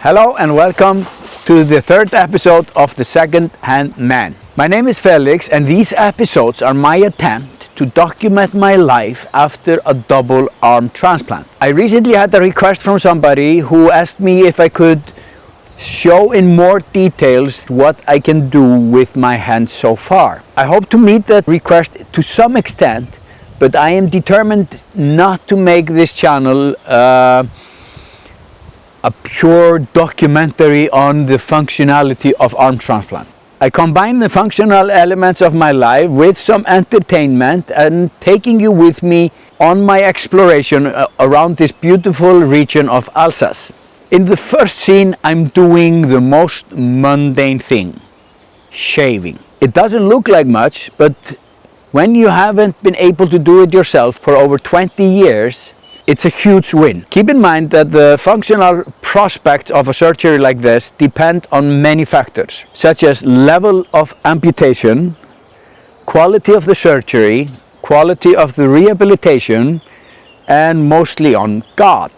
Hello and welcome to the third episode of The Second Hand Man. My name is Felix and these episodes are my attempt to document my life after a double arm transplant. I recently had a request from somebody who asked me if I could show in more details what I can do with my hands so far. I hope to meet that request to some extent, but I am determined not to make this channel a pure documentary on the functionality of arm transplant. I combine the functional elements of my life with some entertainment and taking you with me on my exploration around this beautiful region of Alsace. In the first scene, I'm doing the most mundane thing, shaving. It doesn't look like much, but when you haven't been able to do it yourself for over 20 years, it's a huge win. Keep in mind that the functional prospects of a surgery like this depend on many factors, such as level of amputation, quality of the surgery, quality of the rehabilitation, and mostly on God,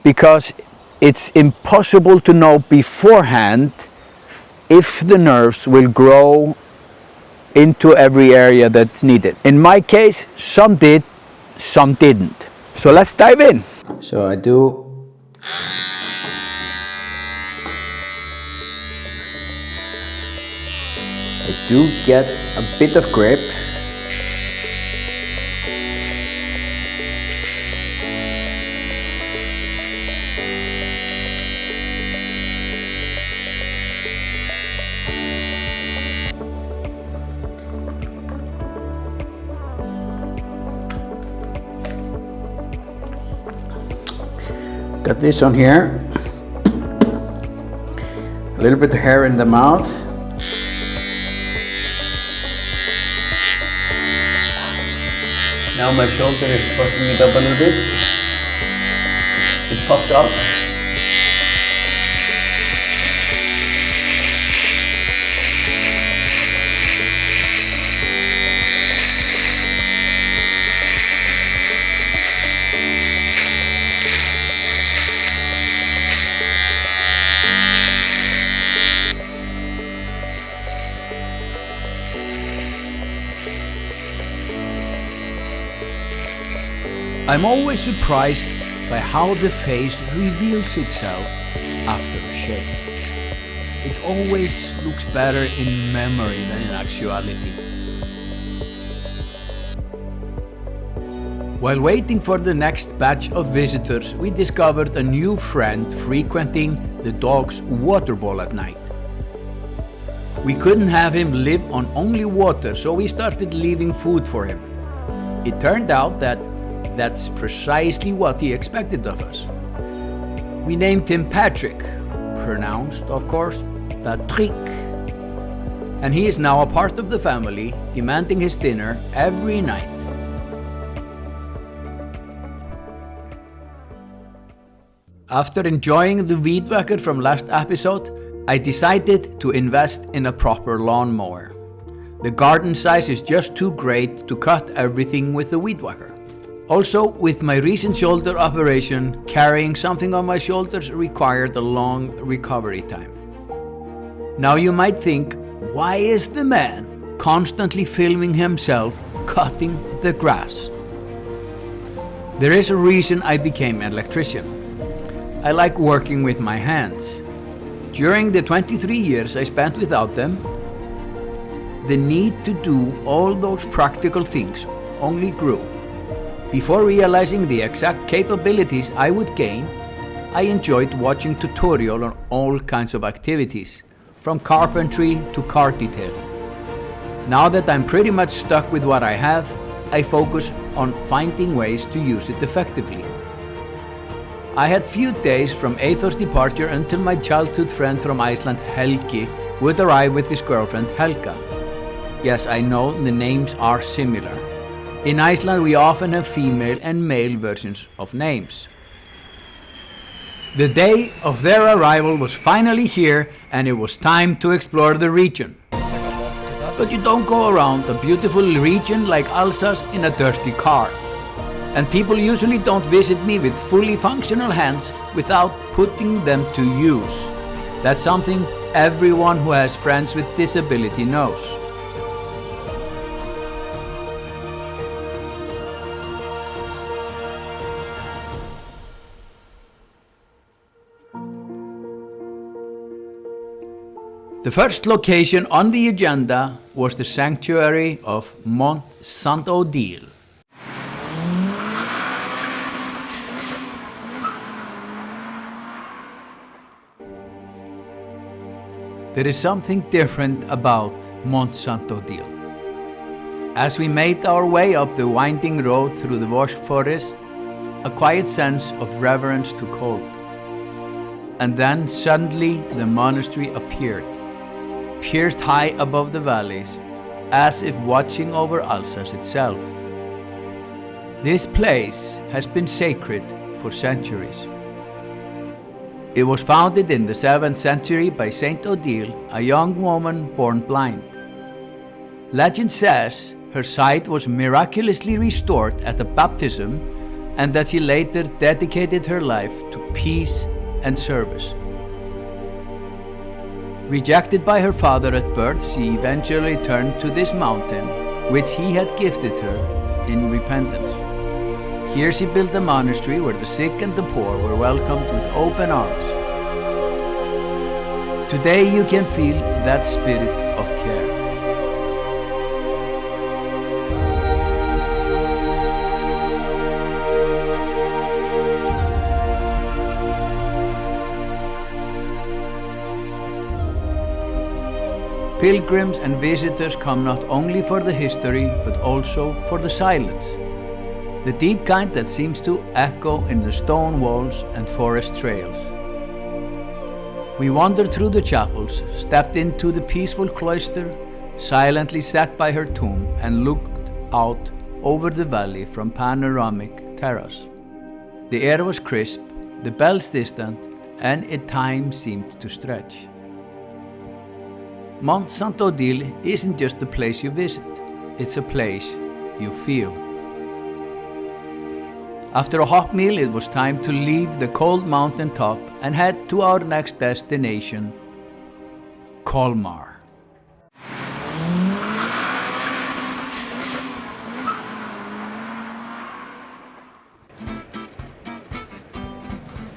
because it's impossible to know beforehand if the nerves will grow into every area that's needed. In my case, some did, some didn't. So let's dive in. So I do get a bit of grip. Got this on here, a little bit of hair in the mouth. Now my shoulder is puffing it up a little bit. It popped up. I'm always surprised by how the face reveals itself after a shave. It always looks better in memory than in actuality. While waiting for the next batch of visitors, we discovered a new friend frequenting the dog's water bowl at night. We couldn't have him live on only water, so we started leaving food for him. It turned out that that's precisely what he expected of us. We named him Patrick, pronounced, of course, Patrick. And he is now a part of the family, demanding his dinner every night. After enjoying the weed whacker from last episode, I decided to invest in a proper lawnmower. The garden size is just too great to cut everything with the weed whacker. Also, with my recent shoulder operation, carrying something on my shoulders required a long recovery time. Now you might think, why is the man constantly filming himself cutting the grass? There is a reason I became an electrician. I like working with my hands. During the 23 years I spent without them, the need to do all those practical things only grew. Before realizing the exact capabilities I would gain, I enjoyed watching tutorials on all kinds of activities, from carpentry to car detailing. Now that I'm pretty much stuck with what I have, I focus on finding ways to use it effectively. I had few days from Eyþór's departure until my childhood friend from Iceland, Helgi, would arrive with his girlfriend, Helga. Yes, I know the names are similar. In Iceland, we often have female and male versions of names. The day of their arrival was finally here, and it was time to explore the region. But you don't go around a beautiful region like Alsace in a dirty car. And people usually don't visit me with fully functional hands without putting them to use. That's something everyone who has friends with disability knows. The first location on the agenda was the sanctuary of Mont Santoil. There is something different about Mont Santoil. As we made our way up the winding road through the Vosges forest, a quiet sense of reverence took hold. And then suddenly the monastery appeared, pierced high above the valleys, as if watching over Alsace itself. This place has been sacred for centuries. It was founded in the 7th century by sainte-odile, a young woman born blind. Legend says her sight was miraculously restored at a baptism and that she later dedicated her life to peace and service. Rejected by her father at birth, she eventually turned to this mountain, which he had gifted her in repentance. Here she built a monastery where the sick and the poor were welcomed with open arms. Today you can feel that spirit of care. Pilgrims and visitors come not only for the history, but also for the silence. The deep kind that seems to echo in the stone walls and forest trails. We wandered through the chapels, stepped into the peaceful cloister, silently sat by her tomb and looked out over the valley from panoramic terrace. The air was crisp, the bells distant, and time seemed to stretch. Mont Santoil isn't just a place you visit, it's a place you feel. After a hot meal, it was time to leave the cold mountain top and head to our next destination, Kmar.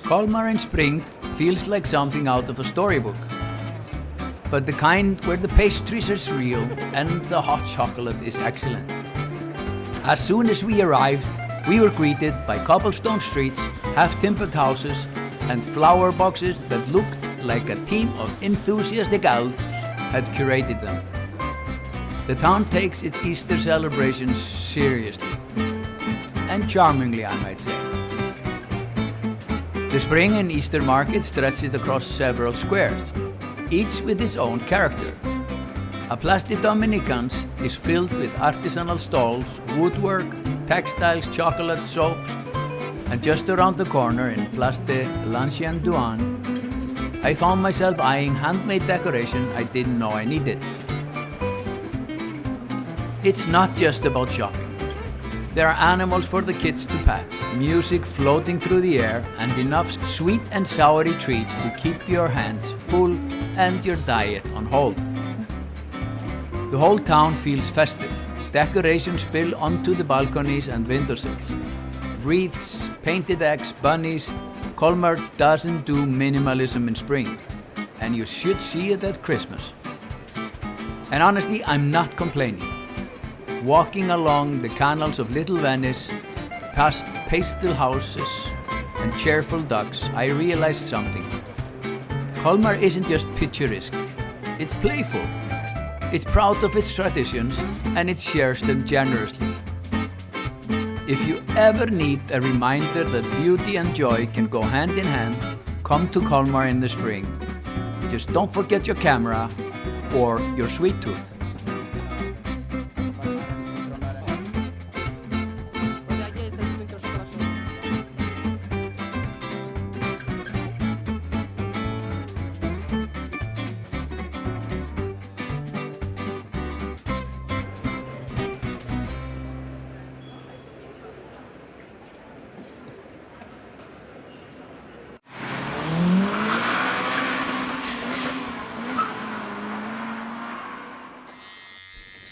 Kmar in spring feels like something out of a storybook, but the kind where the pastries are real and the hot chocolate is excellent. As soon as we arrived, we were greeted by cobblestone streets, half-timbered houses, and flower boxes that looked like a team of enthusiastic elves had curated them. The town takes its Easter celebrations seriously, and charmingly, I might say. The spring and Easter market stretches across several squares, each with its own character. A Place des Dominicans is filled with artisanal stalls, woodwork, textiles, chocolate, soaps, and just around the corner in Place de l'Ancien Douane, I found myself eyeing handmade decoration I didn't know I needed. It's not just about shopping. There are animals for the kids to pet, music floating through the air, and enough sweet and soury treats to keep your hands full and your diet on hold. The whole town feels festive. Decorations spill onto the balconies and windowsills. Wreaths, painted eggs, bunnies. Kmar doesn't do minimalism in spring, and you should see it at Christmas. And honestly, I'm not complaining. Walking along the canals of Little Venice, past pastel houses and cheerful ducks, I realized something. Kmar isn't just picturesque, it's playful. It's proud of its traditions and it shares them generously. If you ever need a reminder that beauty and joy can go hand in hand, come to Kmar in the spring. Just don't forget your camera or your sweet tooth.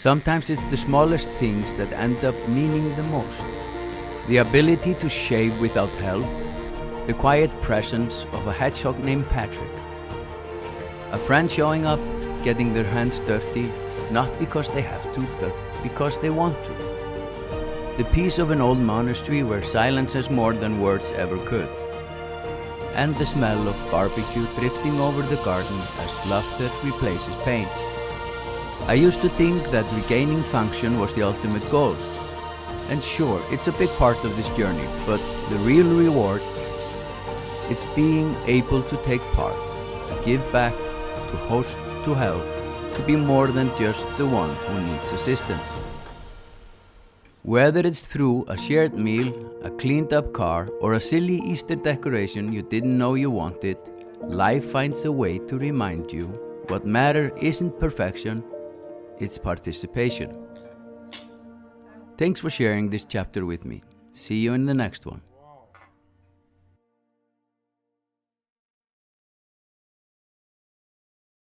Sometimes it's the smallest things that end up meaning the most. The ability to shave without help, the quiet presence of a hedgehog named Patrick, a friend showing up, getting their hands dirty, not because they have to, but because they want to. The peace of an old monastery where silence has more than words ever could. And the smell of barbecue drifting over the garden as laughter replaces pain. I used to think that regaining function was the ultimate goal. And sure, it's a big part of this journey, but the real reward, it's being able to take part, to give back, to host, to help, to be more than just the one who needs assistance. Whether it's through a shared meal, a cleaned up car, or a silly Easter decoration you didn't know you wanted, life finds a way to remind you what matters isn't perfection, it's participation. Thanks for sharing this chapter with me. See you in the next one.